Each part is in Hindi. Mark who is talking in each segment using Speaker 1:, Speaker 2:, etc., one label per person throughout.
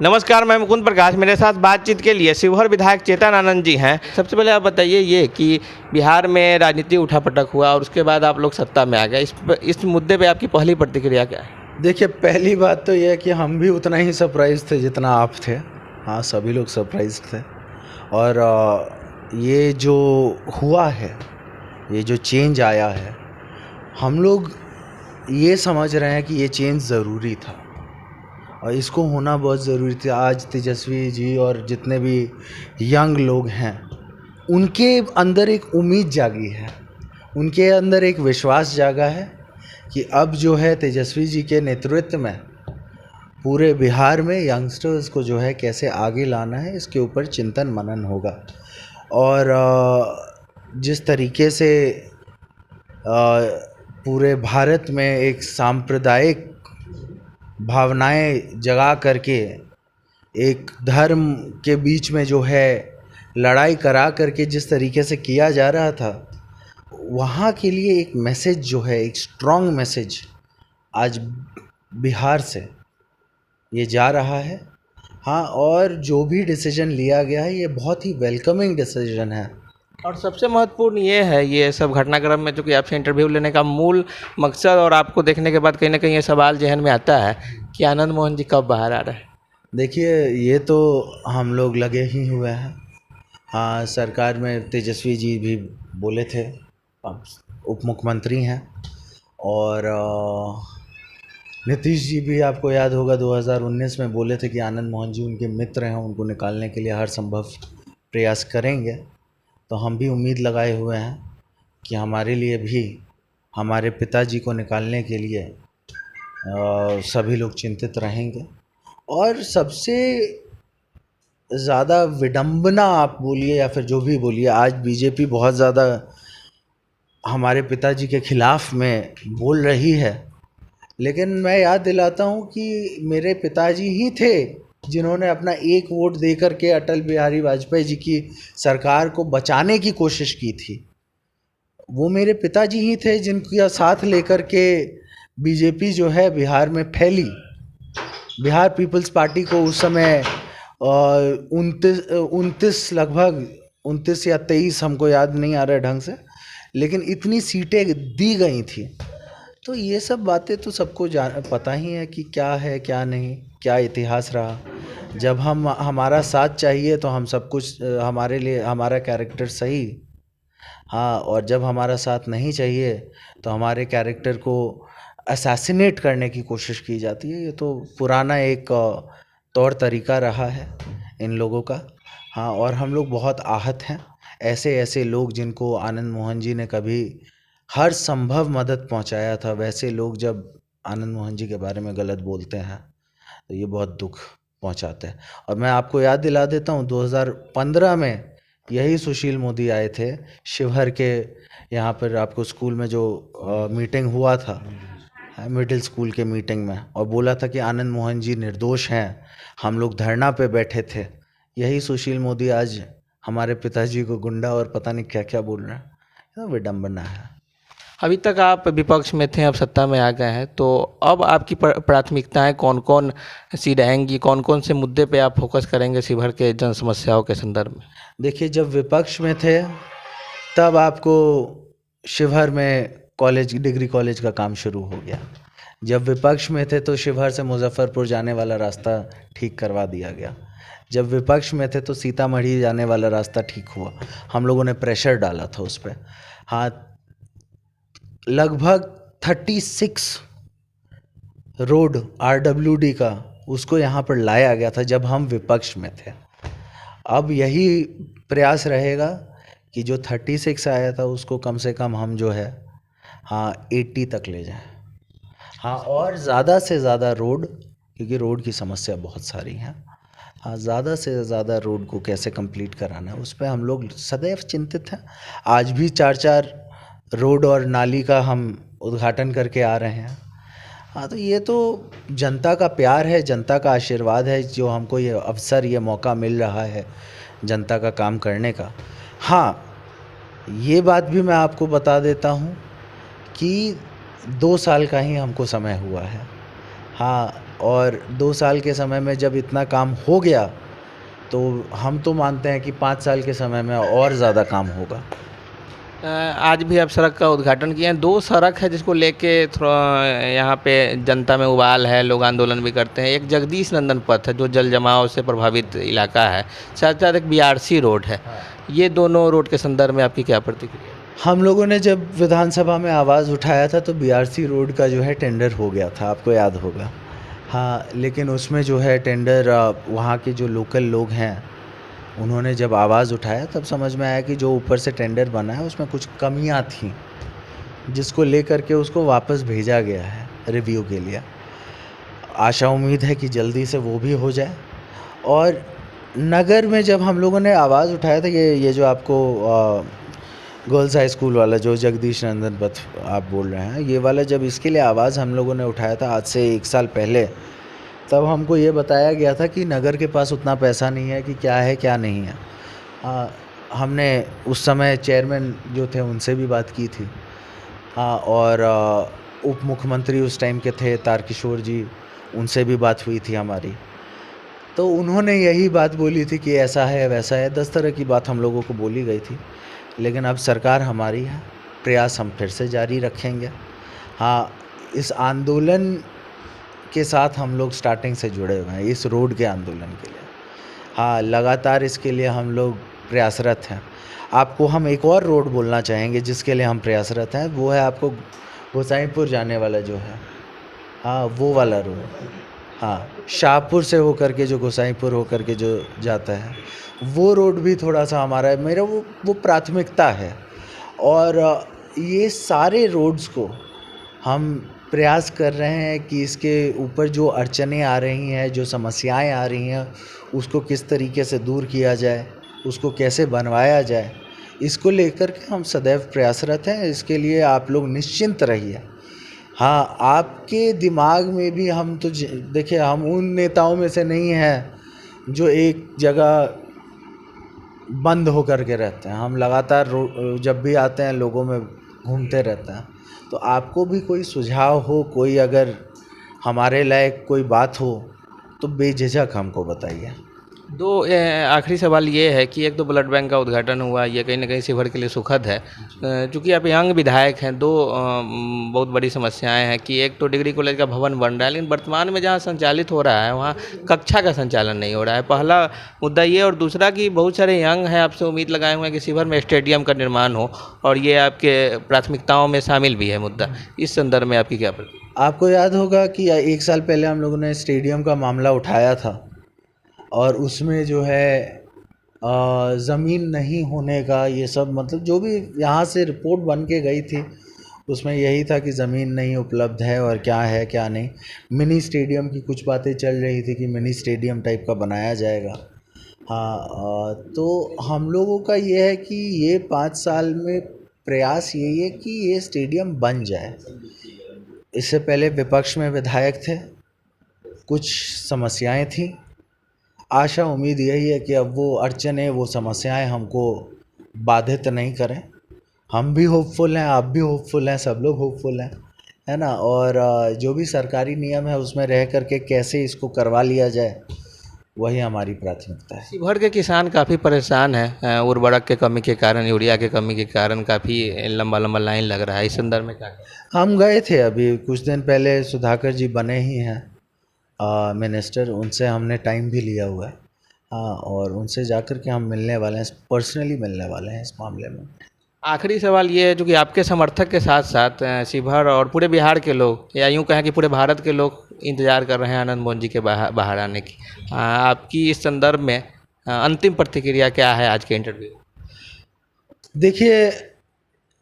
Speaker 1: नमस्कार, मैं मुकुंद प्रकाश। मेरे साथ बातचीत के लिए शिवहर विधायक चेतन आनंद जी हैं। सबसे पहले आप बताइए ये कि बिहार में राजनीति उठापटक हुआ और उसके बाद आप लोग सत्ता में आ गए। इस मुद्दे पे आपकी पहली प्रतिक्रिया क्या है?
Speaker 2: देखिए, पहली बात तो यह है कि हम भी उतना ही सरप्राइज़ थे जितना आप थे। हाँ, सभी लोग सरप्राइज़ थे। और ये जो हुआ है, ये जो चेंज आया है, हम लोग ये समझ रहे हैं कि ये चेंज ज़रूरी था और इसको होना बहुत ज़रूरी था। आज तेजस्वी जी और जितने भी यंग लोग हैं, उनके अंदर एक उम्मीद जागी है, उनके अंदर एक विश्वास जागा है कि अब जो है तेजस्वी जी के नेतृत्व में पूरे बिहार में यंगस्टर्स को जो है कैसे आगे लाना है, इसके ऊपर चिंतन मनन होगा। और जिस तरीके से पूरे भारत में एक सांप्रदायिक भावनाएं जगा करके एक धर्म के बीच में जो है लड़ाई करा करके जिस तरीके से किया जा रहा था, वहाँ के लिए एक मैसेज जो है, एक स्ट्रॉन्ग मैसेज आज बिहार से ये जा रहा है। हाँ, और जो भी डिसीजन लिया गया है ये बहुत ही वेलकमिंग डिसीजन है।
Speaker 1: और सबसे महत्वपूर्ण ये है, ये सब घटनाक्रम में चूँकि आपसे इंटरव्यू लेने का मूल मकसद और आपको देखने के बाद कहीं ना कहीं ये सवाल जहन में आता है कि आनंद मोहन जी कब बाहर आ रहे हैं।
Speaker 2: देखिए, ये तो हम लोग लगे ही हुए हैं। हाँ, सरकार में तेजस्वी जी भी बोले थे, उप मुख्यमंत्री हैं, और नीतीश जी भी आपको याद होगा 2019 में बोले थे कि आनंद मोहन जी उनके मित्र हैं, उनको निकालने के लिए हर संभव प्रयास करेंगे। तो हम भी उम्मीद लगाए हुए हैं कि हमारे लिए भी हमारे पिताजी को निकालने के लिए सभी लोग चिंतित रहेंगे। और सबसे ज़्यादा विडंबना आप बोलिए या फिर जो भी बोलिए, आज बीजेपी बहुत ज़्यादा हमारे पिताजी के खिलाफ़ में बोल रही है, लेकिन मैं याद दिलाता हूँ कि मेरे पिताजी ही थे जिन्होंने अपना एक वोट दे कर के अटल बिहारी वाजपेयी जी की सरकार को बचाने की कोशिश की थी। वो मेरे पिताजी ही थे जिनका साथ लेकर के बीजेपी जो है बिहार में फैली। बिहार पीपल्स पार्टी को उस समय 29 लगभग 29 या 23, हमको याद नहीं आ रहा है ढंग से, लेकिन इतनी सीटें दी गई थी। तो ये सब बातें तो सबको पता ही है कि क्या है क्या नहीं, क्या इतिहास रहा। जब हमारा साथ चाहिए तो हम सब कुछ, हमारे लिए हमारा कैरेक्टर सही। हाँ, और जब हमारा साथ नहीं चाहिए तो हमारे कैरेक्टर को असैसिनेट करने की कोशिश की जाती है। ये तो पुराना एक तौर तरीका रहा है इन लोगों का। हाँ, और हम लोग बहुत आहत हैं। ऐसे ऐसे लोग जिनको आनंद मोहन जी ने कभी हर संभव मदद पहुंचाया था, वैसे लोग जब आनंद मोहन जी के बारे में गलत बोलते हैं तो ये बहुत दुख पहुंचाते हैं। और मैं आपको याद दिला देता हूँ, 2015 में यही सुशील मोदी आए थे शिवहर के यहाँ पर, आपको स्कूल में जो मीटिंग हुआ था, मिडिल स्कूल के मीटिंग में, और बोला था कि आनंद मोहन जी निर्दोष हैं। हम लोग धरना पे बैठे थे। यही सुशील मोदी आज हमारे पिताजी को गुंडा और पता नहीं क्या क्या बोल रहे हैं। ये विडम्बना है।
Speaker 1: अभी तक आप विपक्ष में थे, अब सत्ता में आ गए हैं, तो अब आपकी प्राथमिकताएं कौन कौन सी रहेंगी? कौन कौन से मुद्दे पे आप फोकस करेंगे शिवहर के जन समस्याओं के संदर्भ में?
Speaker 2: देखिए, जब विपक्ष में थे तब आपको शिवहर में डिग्री कॉलेज का काम शुरू हो गया। जब विपक्ष में थे तो शिवहर से मुजफ्फरपुर जाने वाला रास्ता ठीक करवा दिया गया। जब विपक्ष में थे तो सीतामढ़ी जाने वाला रास्ता ठीक हुआ। हम लोगों ने प्रेशर डाला था उस पर। हाँ, लगभग 36 रोड RWD का उसको यहाँ पर लाया गया था जब हम विपक्ष में थे। अब यही प्रयास रहेगा कि जो 36 आया था उसको कम से कम हम जो है 80 तक ले जाएं। हाँ, और ज़्यादा से ज़्यादा रोड, क्योंकि रोड की समस्या बहुत सारी है। हाँ, ज़्यादा से ज़्यादा रोड को कैसे कंप्लीट कराना है उस पर हम लोग सदैव चिंतित हैं। आज भी 4-4 रोड और नाली का हम उद्घाटन करके आ रहे हैं। हाँ, तो ये तो जनता का प्यार है, जनता का आशीर्वाद है जो हमको ये अवसर, ये मौका मिल रहा है जनता का काम करने का। हाँ, ये बात भी मैं आपको बता देता हूँ कि 2 साल का ही हमको समय हुआ है। हाँ, और 2 साल के समय में जब इतना काम हो गया तो हम तो मानते हैं कि 5 साल के समय में और ज़्यादा काम होगा।
Speaker 1: आज भी आप सड़क का उद्घाटन किए हैं। 2 सड़क है जिसको लेके थोड़ा यहाँ पे जनता में उबाल है, लोग आंदोलन भी करते हैं। एक जगदीश नंदन पथ है जो जल जमाव से प्रभावित इलाका है, साथ साथ एक बीआरसी रोड है। ये दोनों रोड के संदर्भ में आपकी क्या प्रतिक्रिया है?
Speaker 2: हम लोगों ने जब विधानसभा में आवाज़ उठाया था तो बीआरसी रोड का जो है टेंडर हो गया था, आपको याद होगा। हाँ, लेकिन उसमें जो है टेंडर वहाँ के जो लोकल लोग हैं उन्होंने जब आवाज़ उठाया तब समझ में आया कि जो ऊपर से टेंडर बना है उसमें कुछ कमियां थीं, जिसको लेकर के उसको वापस भेजा गया है रिव्यू के लिए। आशा उम्मीद है कि जल्दी से वो भी हो जाए। और नगर में जब हम लोगों ने आवाज़ उठाया था, ये जो आपको गर्ल्स हाई स्कूल वाला जो जगदीश नंदन पथ आप बोल रहे हैं, ये वाला जब इसके लिए आवाज़ हम लोगों ने उठाया था आज से 1 साल पहले, तब हमको ये बताया गया था कि नगर के पास उतना पैसा नहीं है कि क्या है क्या नहीं है। हमने उस समय चेयरमैन जो थे उनसे भी बात की थी। हाँ, और उप मुख्यमंत्री उस टाइम के थे तारकिशोर जी, उनसे भी बात हुई थी हमारी। तो उन्होंने यही बात बोली थी कि ऐसा है वैसा है, 10 तरह की बात हम लोगों को बोली गई थी। लेकिन अब सरकार हमारी है, प्रयास हम फिर से जारी रखेंगे। हाँ, इस आंदोलन के साथ हम लोग स्टार्टिंग से जुड़े हुए हैं, इस रोड के आंदोलन के लिए। हाँ, लगातार इसके लिए हम लोग प्रयासरत हैं। आपको हम एक और रोड बोलना चाहेंगे जिसके लिए हम प्रयासरत हैं, वो है आपको गोसाईपुर जाने वाला जो है, हाँ वो वाला रोड। हाँ, शाहपुर से होकर के जो गोसाईपुर होकर के जो जाता है वो रोड भी थोड़ा सा हमारा मेरा वो प्राथमिकता है। और ये सारे रोड्स को हम प्रयास कर रहे हैं कि इसके ऊपर जो अड़चनें आ रही हैं, जो समस्याएं आ रही हैं, उसको किस तरीके से दूर किया जाए, उसको कैसे बनवाया जाए, इसको लेकर के हम सदैव प्रयासरत हैं। इसके लिए आप लोग निश्चिंत रहिए। हाँ, आपके दिमाग में भी हम तो देखिए, हम उन नेताओं में से नहीं हैं जो एक जगह बंद होकर के रहते हैं। हम लगातार जब भी आते हैं लोगों में घूमते रहते हैं। तो आपको भी कोई सुझाव हो, कोई अगर हमारे लायक कोई बात हो तो बेझिझक हमको बताइए।
Speaker 1: आखिरी सवाल ये है कि एक तो ब्लड बैंक का उद्घाटन हुआ, ये कहीं ना कहीं शिवहर के लिए सुखद है। चूँकि आप यंग विधायक हैं, बहुत बड़ी समस्याएं हैं कि एक तो डिग्री कॉलेज का भवन बन रहा है, लेकिन वर्तमान में जहाँ संचालित हो रहा है वहाँ कक्षा का संचालन नहीं हो रहा है। पहला मुद्दा ये, और दूसरा कि बहुत सारे यंग हैं आपसे उम्मीद लगाए हुए हैं कि शिवहर में स्टेडियम का निर्माण हो, और ये आपके प्राथमिकताओं में शामिल भी है मुद्दा। इस संदर्भ में आपकी क्या प्रतिक्रिया?
Speaker 2: आपको याद होगा कि 1 साल पहले हम लोगों ने स्टेडियम का मामला उठाया था, और उसमें जो है ज़मीन नहीं होने का ये सब, मतलब जो भी यहाँ से रिपोर्ट बन के गई थी उसमें यही था कि ज़मीन नहीं उपलब्ध है और क्या है क्या नहीं। मिनी स्टेडियम की कुछ बातें चल रही थी कि मिनी स्टेडियम टाइप का बनाया जाएगा। हाँ, तो हम लोगों का ये है कि ये 5 साल में प्रयास यही है कि ये स्टेडियम बन जाए। इससे पहले विपक्ष में विधायक थे, कुछ समस्याएं थी। आशा उम्मीद यही है कि अब वो अड़चनें, वो समस्याएं हमको बाधित नहीं करें। हम भी होपफुल हैं, आप भी होपफुल हैं, सब लोग होपफुल हैं, है ना। और जो भी सरकारी नियम है उसमें रह करके कैसे इसको करवा लिया जाए, वही हमारी प्राथमिकता है।
Speaker 1: शिवहर के किसान काफ़ी परेशान हैं, उर्वरक के कमी के कारण, यूरिया के कमी के कारण काफ़ी लंबा लंबा लाइन लग रहा है। इस संदर्भ में क्या?
Speaker 2: हम गए थे अभी कुछ दिन पहले, सुधाकर जी बने ही हैं मिनिस्टर, उनसे हमने टाइम भी लिया हुआ है। हाँ, और उनसे जाकर के हम मिलने वाले हैं, पर्सनली मिलने वाले हैं इस मामले में।
Speaker 1: आखिरी सवाल ये है, जो कि आपके समर्थक के साथ साथ शिवहर और पूरे बिहार के लोग, या यूँ कहें कि पूरे भारत के लोग इंतज़ार कर रहे हैं आनंद मोहन जी के बाहर आने की। आपकी इस संदर्भ में अंतिम प्रतिक्रिया क्या है आज के इंटरव्यू?
Speaker 2: देखिए,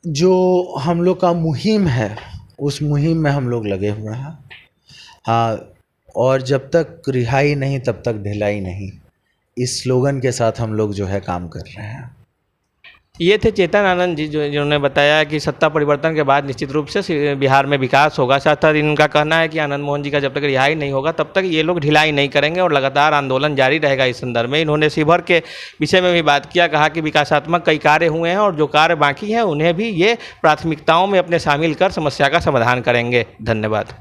Speaker 2: जो हम लोग का मुहिम है उस मुहिम में हम लोग लगे हुए हैं। हाँ, और जब तक रिहाई नहीं तब तक ढिलाई नहीं, इस स्लोगन के साथ हम लोग जो है काम कर रहे हैं।
Speaker 1: ये थे चेतन आनंद जी, जिन्होंने बताया कि सत्ता परिवर्तन के बाद निश्चित रूप से बिहार में विकास होगा। साथ साथ इनका कहना है कि आनंद मोहन जी का जब तक रिहाई नहीं होगा तब तक ये लोग ढिलाई नहीं करेंगे और लगातार आंदोलन जारी रहेगा। इस संदर्भ में इन्होंने शिवहर के विषय में भी बात किया, कहा कि विकासात्मक कई कार्य हुए हैं और जो कार्य बाकी हैं उन्हें भी ये प्राथमिकताओं में अपने शामिल कर समस्या का समाधान करेंगे। धन्यवाद।